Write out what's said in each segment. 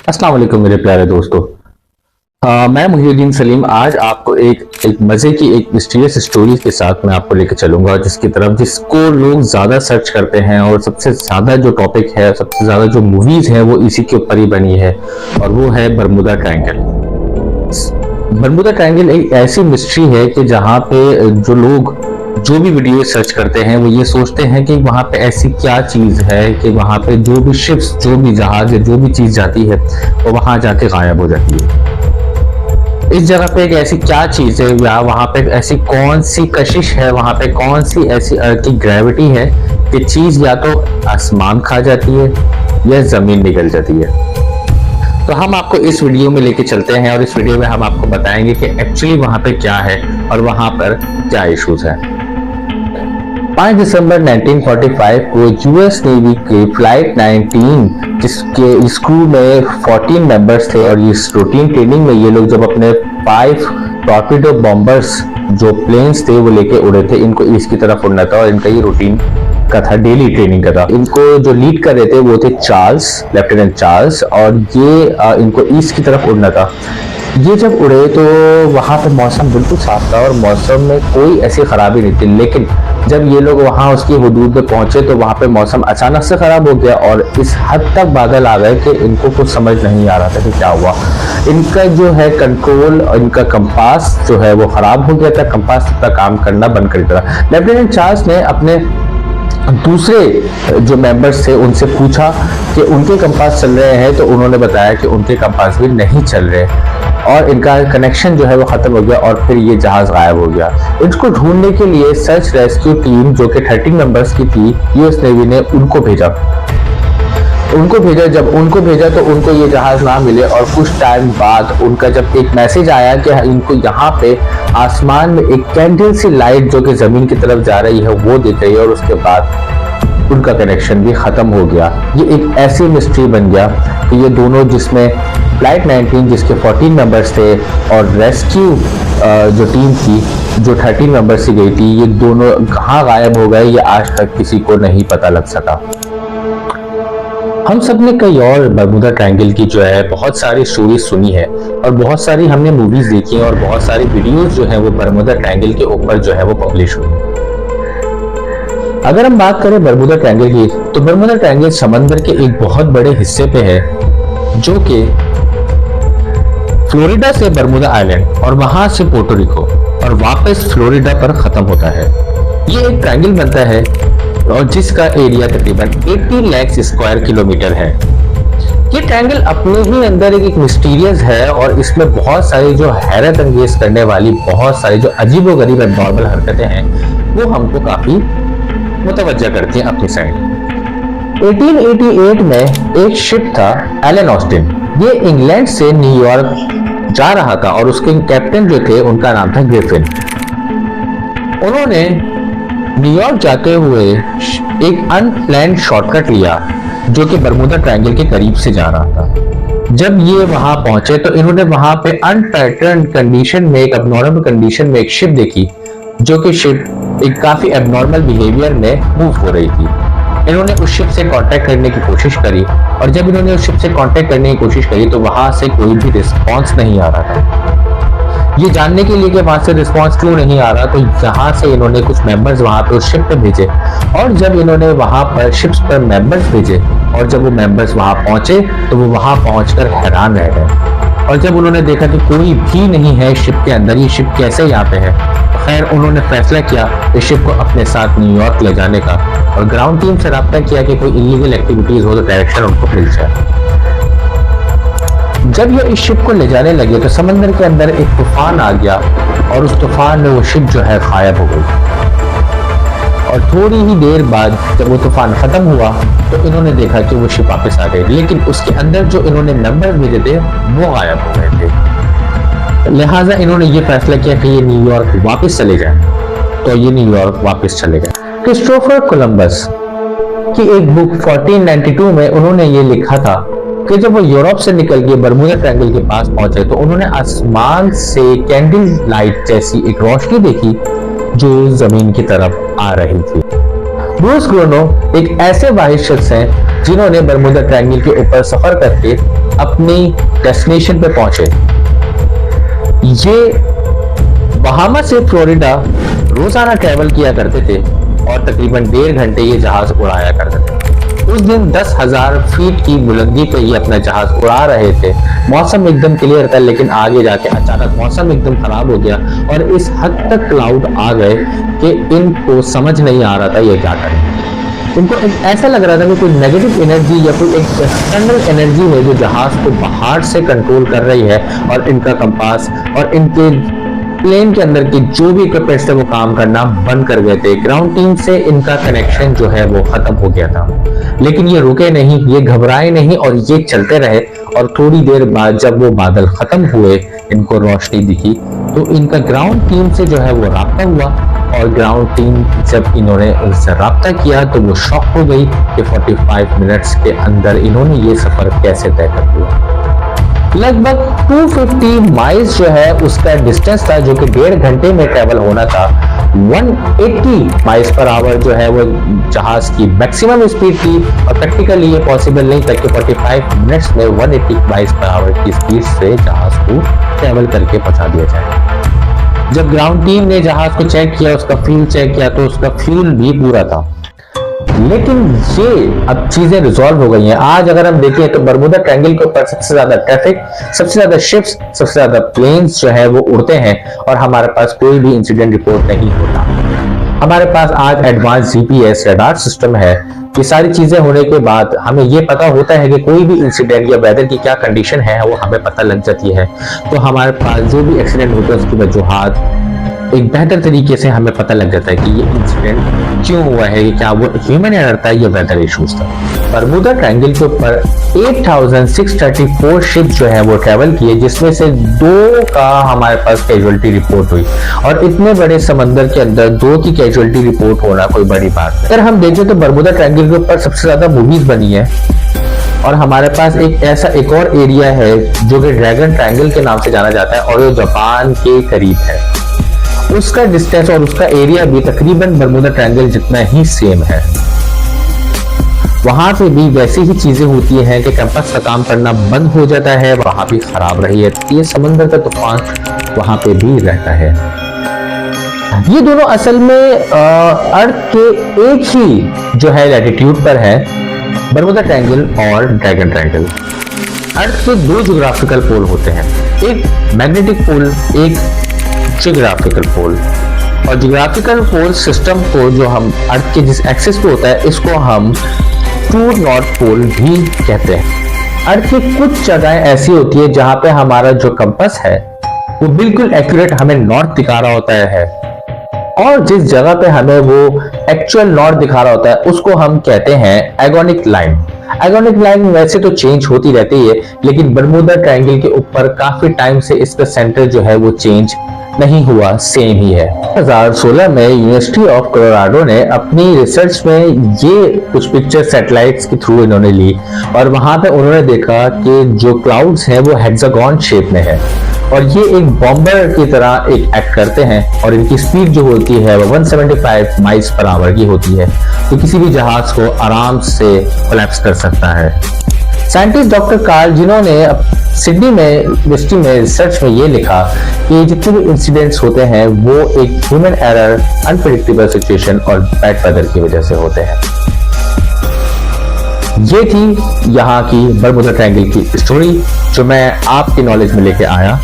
अस्सलाम वालेकुम मेरे प्यारे दोस्तों। मैं मुहिउद्दीन सलीम आज आपको एक मजे की एक मिस्टीरियस स्टोरी के साथ मैं आपको लेकर चलूंगा जिसको लोग ज्यादा सर्च करते हैं और सबसे ज्यादा जो टॉपिक है, सबसे ज्यादा जो मूवीज है वो इसी के ऊपर ही बनी है और वो है बरमुदा ट्रायंगल। बरमुदा ट्रायंगल एक ऐसी मिस्ट्री है कि जहाँ पे जो लोग जो भी वीडियो सर्च करते हैं वो ये सोचते हैं कि वहां पे ऐसी क्या चीज है कि वहां पे जो भी शिप्स, जो भी जहाज या जो भी चीज जाती है वो वहां जाके गायब हो जाती है। इस जगह पे एक ऐसी क्या चीज है या वहां पे ऐसी कौन सी कशिश है, वहां पे कौन सी ऐसी अर्थ की ग्रेविटी है कि चीज या तो आसमान खा जाती है या जमीन निकल जाती है। तो हम आपको इस वीडियो में लेके चलते हैं और इस वीडियो में हम आपको बताएंगे कि एक्चुअली वहां पे क्या है और वहां पर क्या इश्यूज है। 5 दिसंबर 1945 को यूएस नेवी के फ्लाइट 19 जिसके इस क्रू में 14 मेंबर्स थे और इस रूटीन ट्रेनिंग में ये लोग जब अपने 5 टॉर्पेडो बॉम्बर्स जो प्लेन्स थे वो लेके उड़े थे। इनको ईस्ट की तरफ उड़ना था और इनका ये रूटीन का था, डेली ट्रेनिंग का था। इनको जो लीड कर रहे थे वो थे चार्ल्स, लेफ्टिनेंट चार्ल्स, और ये इनको ईस्ट की तरफ उड़ना था। ये जब उड़े तो वहां पे मौसम बिल्कुल साफ था और मौसम में कोई ऐसी खराबी नहीं थी, लेकिन जब ये लोग वहां उसकी हुदूद में पहुंचे तो वहां पे मौसम अचानक से खराब हो गया और इस हद तक बादल आ गए कि इनको कुछ समझ नहीं आ रहा था कि क्या हुआ। इनका जो है कंट्रोल, इनका कंपास जो है वो खराब हो गया था, कंपास अपना काम करना बंद कर दिया था। लेफ्टिनेंट चार्ल्स ने अपने दूसरे जो मेंबर्स थे उनसे पूछा कि उनके कंपास चल रहे हैं, तो उन्होंने बताया कि उनके कंपास भी नहीं चल रहे और इनका कनेक्शन जो है वो खत्म हो गया और फिर ये जहाज गायब हो गया। इसको ढूंढने के लिए सर्च रेस्क्यू टीम जो कि 30 मेंबर्स की थी यूएस नेवी ने उनको भेजा। जब उनको भेजा तो उनको ये जहाज ना मिले और कुछ टाइम बाद उनका जब एक मैसेज आया कि इनको यहाँ पे आसमान में एक कैंडल सी लाइट जो कि जमीन की तरफ जा रही है वो दिख रही है और उसके बाद उनका कनेक्शन भी खत्म हो गया। ये एक ऐसी मिस्ट्री बन गया कि ये दोनों, जिसमें फ्लाइट 19 जिसके 14 मेंबर्स थे और रेस्क्यू जो टीम थी जो 30 मेंबर्स से गई थी, ये दोनों कहाँ गायब हो गए ये आज तक किसी को नहीं पता लग सका। हम सब ने कई और बरमुदा ट्रायंगल की जो है बहुत सारी स्टोरीज सुनी है और बहुत सारी हमने मूवीज देखी है और बहुत सारी वीडियोस जो है वो बरमुदा ट्रायंगल के ऊपर जो है वो पब्लिश हुई। अगर हम बात करें बरमुदा ट्रायंगल की तो बरमुदा ट्रायंगल समंदर के एक बहुत बड़े हिस्से पे है जो कि फ्लोरिडा से बरमुदा आइलैंड और वहां से पोर्टो रिको और वापस फ्लोरिडा पर खत्म होता है। ये एक ट्रायंगल बनता है और जिसका एरिया तकरीबन 80 लाख स्क्वायर किलोमीटर है। ये ट्रायंगल अपने ही अंदर एक मिस्टीरियस है और इसमें बहुत सारी जो हैरत अंगेज करने वाली, बहुत सारी जो अजीबोगरीब एब्नॉर्मल हरकतें हैं वो हमको काफी मुतवज्जा करती हैं अपनी साइड। 1888 में एक शिप था एलन ऑस्टिन, ये इंग्लैंड से न्यूयॉर्क जा रहा था और उसके कैप्टन जो थे उनका नाम था ग्रिफिन। उन्होंने न्यूयॉर्क जाते हुए एक अनप्लान्ड शॉर्टकट लिया जो कि बरमुदा ट्रायंगल के करीब से जा रहा था। जब ये वहां पहुंचे तो इन्होंने वहां पे अनपैटर्न कंडीशन में, एक एब्नॉर्मल कंडीशन में एक शिप देखी जो कि शिप एक काफी एब्नॉर्मल बिहेवियर में मूव हो रही थी। इन्होंने उस शिप से कांटेक्ट करने की कोशिश करी और जब इन्होंने उस शिप से कांटेक्ट करने की कोशिश करी तो वहां से कोई भी रिस्पॉन्स नहीं आ रहा था। ये जानने के लिए कि वहां से रिस्पॉन्स क्यों नहीं आ रहा तो यहाँ से इन्होंने कुछ मेंबर्स वहां पे उस शिप पे भेजे और जब इन्होंने वहां पर शिप्स पर मेंबर्स भेजे और जब वो मेंबर्स वहां पहुंचे तो वो वहां पहुंचकर हैरान रह गए और जब उन्होंने देखा कि कोई भी नहीं है शिप के अंदर, ये शिप कैसे यहाँ पे है। खैर उन्होंने फैसला किया इस शिप को अपने साथ न्यूयॉर्क ले जाने का और ग्राउंड टीम से रब्ता किया कि कोई इलीगल एक्टिविटीज हो तो डायरेक्शन उनको मिल जाए। जब ये इस शिप को ले जाने लगे तो समंदर के अंदर एक तूफान आ गया और उस तूफान में वो शिप जो है गायब हो गई और थोड़ी ही देर बाद जब वो तूफान खत्म हुआ तो इन्होंने देखा कि वो शिप वापस आ गई, लेकिन उसके अंदर जो इन्होंने मेंबर भेजे थे वो गायब हो गए थे। लिहाजा इन्होंने ये फैसला किया कि ये न्यूयॉर्क वापस चले जाए, तो ये न्यूयॉर्क वापस चले गए। क्रिस्टोफर कोलंबस की एक बुक 1492 में उन्होंने ये लिखा था कि जब वो यूरोप से निकल के बरमुदा ट्रायंगल के पास पहुंचे तो उन्होंने आसमान से कैंडल लाइट जैसी एक रोशनी देखी जो जमीन की तरफ आ रही थी। ब्रूस ग्रोनो एक ऐसे वाहिद शख्स हैं जिन्होंने बरमूडा ट्रायंगल के ऊपर सफर करके अपनी डेस्टिनेशन पे पहुंचे। ये बहामा से फ्लोरिडा रोजाना ट्रैवल किया करते थे और तकरीबन 1.5 घंटे ये जहाज उड़ाया करते थे। उस दिन 10,000 फीट की बुलंदी पे ये अपना जहाज उड़ा रहे थे। मौसम एकदम क्लियर था, लेकिन आगे जाके अचानक मौसम एकदम खराब हो गया और इस हद तक क्लाउड आ गए कि इनको समझ नहीं आ रहा था ये क्या करें। इनको ऐसा लग रहा था कि कोई नेगेटिव एनर्जी या कोई एक एक्सटर्नल एनर्जी है जो जहाज को बाहर से कंट्रोल कर रही है और इनका कंपास और इनके प्लेन के अंदर के जो भी इक्विपमेंट्स थे वो काम करना बंद कर गए थे। ग्राउंड टीम से इनका कनेक्शन जो है वो खत्म हो गया था, लेकिन ये रुके नहीं, ये घबराए नहीं और ये चलते रहे। और थोड़ी देर बाद जब वो बादल खत्म हुए, इनको रोशनी दिखी, तो इनका ग्राउंड टीम से जो है वो राब्ता हुआ। और ग्राउंड टीम जब इन्होंने उनसे राब्ता किया तो वो शॉक हो गई कि 45 मिनट्स के अंदर इन्होंने ये सफर कैसे तय कर लिया। लगभग 250 माइल्स जो है उसका डिस्टेंस था, जो कि 1.5 घंटे में ट्रेवल होना था। 180 माइल्स पर आवर जो है वो जहाज की मैक्सिमम स्पीड थी और प्रैक्टिकली ये पॉसिबल नहीं था कि 45 मिनट्स में 180 माइल्स पर आवर की स्पीड से जहाज को ट्रेवल करके पहुंचा दिया जाए। जब ग्राउंड टीम ने जहाज को चेक किया, उसका फ्यूल चेक किया, तो उसका फ्यूल भी पूरा था। लेकिन ये अब चीजें रिजॉल्व हो गई हैं। आज अगर हम देखें तो बरमूडा ट्रायंगल के ऊपर सबसे ज्यादा ट्रैफिक, सबसे ज्यादा शिप्स, सबसे ज्यादा प्लेन्स जो है वो उड़ते हैं और हमारे पास कोई भी इंसिडेंट रिपोर्ट नहीं होता। हमारे पास आज एडवांस जीपीएस रडार सिस्टम है। ये सारी चीजें होने के बाद हमें ये पता होता है कि कोई भी इंसिडेंट या वेदर की क्या कंडीशन है वो हमें पता लग जाती है। तो हमारे पास जो भी एक्सीडेंट होता है उसकी वजूहात एक बेहतर तरीके से हमें पता लग जाता है कि ये इंसिडेंट क्यों हुआ है, कि क्या वो ह्यूमन एरर था या वेदर इश्यूज था। बरमूडा ट्रायंगल के ऊपर 8634 शिप जो है वो ट्रेवल किए, जिसमें से 2 का हमारे पास कैजुअलिटी रिपोर्ट हुई। और इतने बड़े समंदर के अंदर 2 की कैजुअलिटी रिपोर्ट होना कोई बड़ी बात नहीं। अगर हम देखें तो बरमूडा ट्रायंगल के ऊपर सबसे ज्यादा मूवीज बनी है और हमारे पास एक और एरिया है जो कि ड्रैगन ट्रायंगल के नाम से जाना जाता है और वो जापान के करीब है। उसका डिस्टेंस और उसका एरिया भी तकरीबन बरमूडा ट्रायंगल जितना ही सेम है। वहां पे भी वैसी ही चीजें होती हैं कि कंपास का काम करना बंद हो जाता है, वहां भी खराब रही है। ये समंदर का तूफान वहां पे भी रहता है। ये दोनों असल में अर्थ के एक ही जो है लैटिट्यूड पर है, बरमूडा ट्रायंगल और ड्रैगन ट्रायंगल। अर्थ के 2 ज्योग्राफिकल पोल होते हैं, एक मैग्नेटिक पोल, एक जियोग्राफिकल पोल। और जियोग्राफिकल पोल सिस्टम को जो हम अर्थ के जिस एक्सिस पे होता है इसको हम ट्रू नॉर्थ पोल भी कहते हैं। अर्थ की कुछ जगहें ऐसी होती है जहां पे हमारा जो कंपास है वो बिल्कुल एक्यूरेट हमें नॉर्थ दिखा रहा होता है, और जिस जगह पे हमें वो एक्चुअल नॉर्थ दिखा रहा होता है उसको हम कहते हैं एगोनिक लाइन। एगोनिक लाइन वैसे तो चेंज होती रहती है, लेकिन बरमूडा ट्रायंगल के ऊपर काफी टाइम से इसका सेंटर जो है वो चेंज नहीं हुआ, सेम ही है। 2016 में यूनिवर्सिटी ऑफ कोलोराडो ने अपनी रिसर्च में ये कुछ पिक्चर सैटेलाइट्स के थ्रू इन्होंने ली और वहां पे उन्होंने देखा कि जो क्लाउड्स हैं वो हेक्सागोन शेप में है और ये एक बॉम्बर की तरह एक एक्ट करते हैं और इनकी स्पीड जो होती है वो 175 माइल्स पर आवर की होती है, तो किसी भी जहाज को आराम से कोलैप्स कर सकता है। साइंटिस्ट डॉक्टर कार्ल, जिन्होंने सिडनी में यूनिवर्सिटी में रिसर्च में ये लिखा कि जितने भी इंसिडेंट्स होते हैं वो एक ह्यूमन एरर, अनप्रेडिक्टेबल सिचुएशन और बैड वेदर की वजह से होते हैं। ये थी यहाँ की बरमूडा ट्रायंगल की स्टोरी जो मैं आपकी नॉलेज में लेके आया।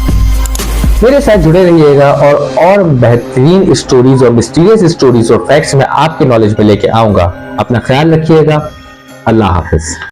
मेरे साथ जुड़े रहिएगा और बेहतरीन स्टोरीज और मिस्टीरियस स्टोरीज और फैक्ट्स मैं आपकी नॉलेज में लेके आऊंगा। अपना ख्याल रखिएगा। अल्लाह हाफिज।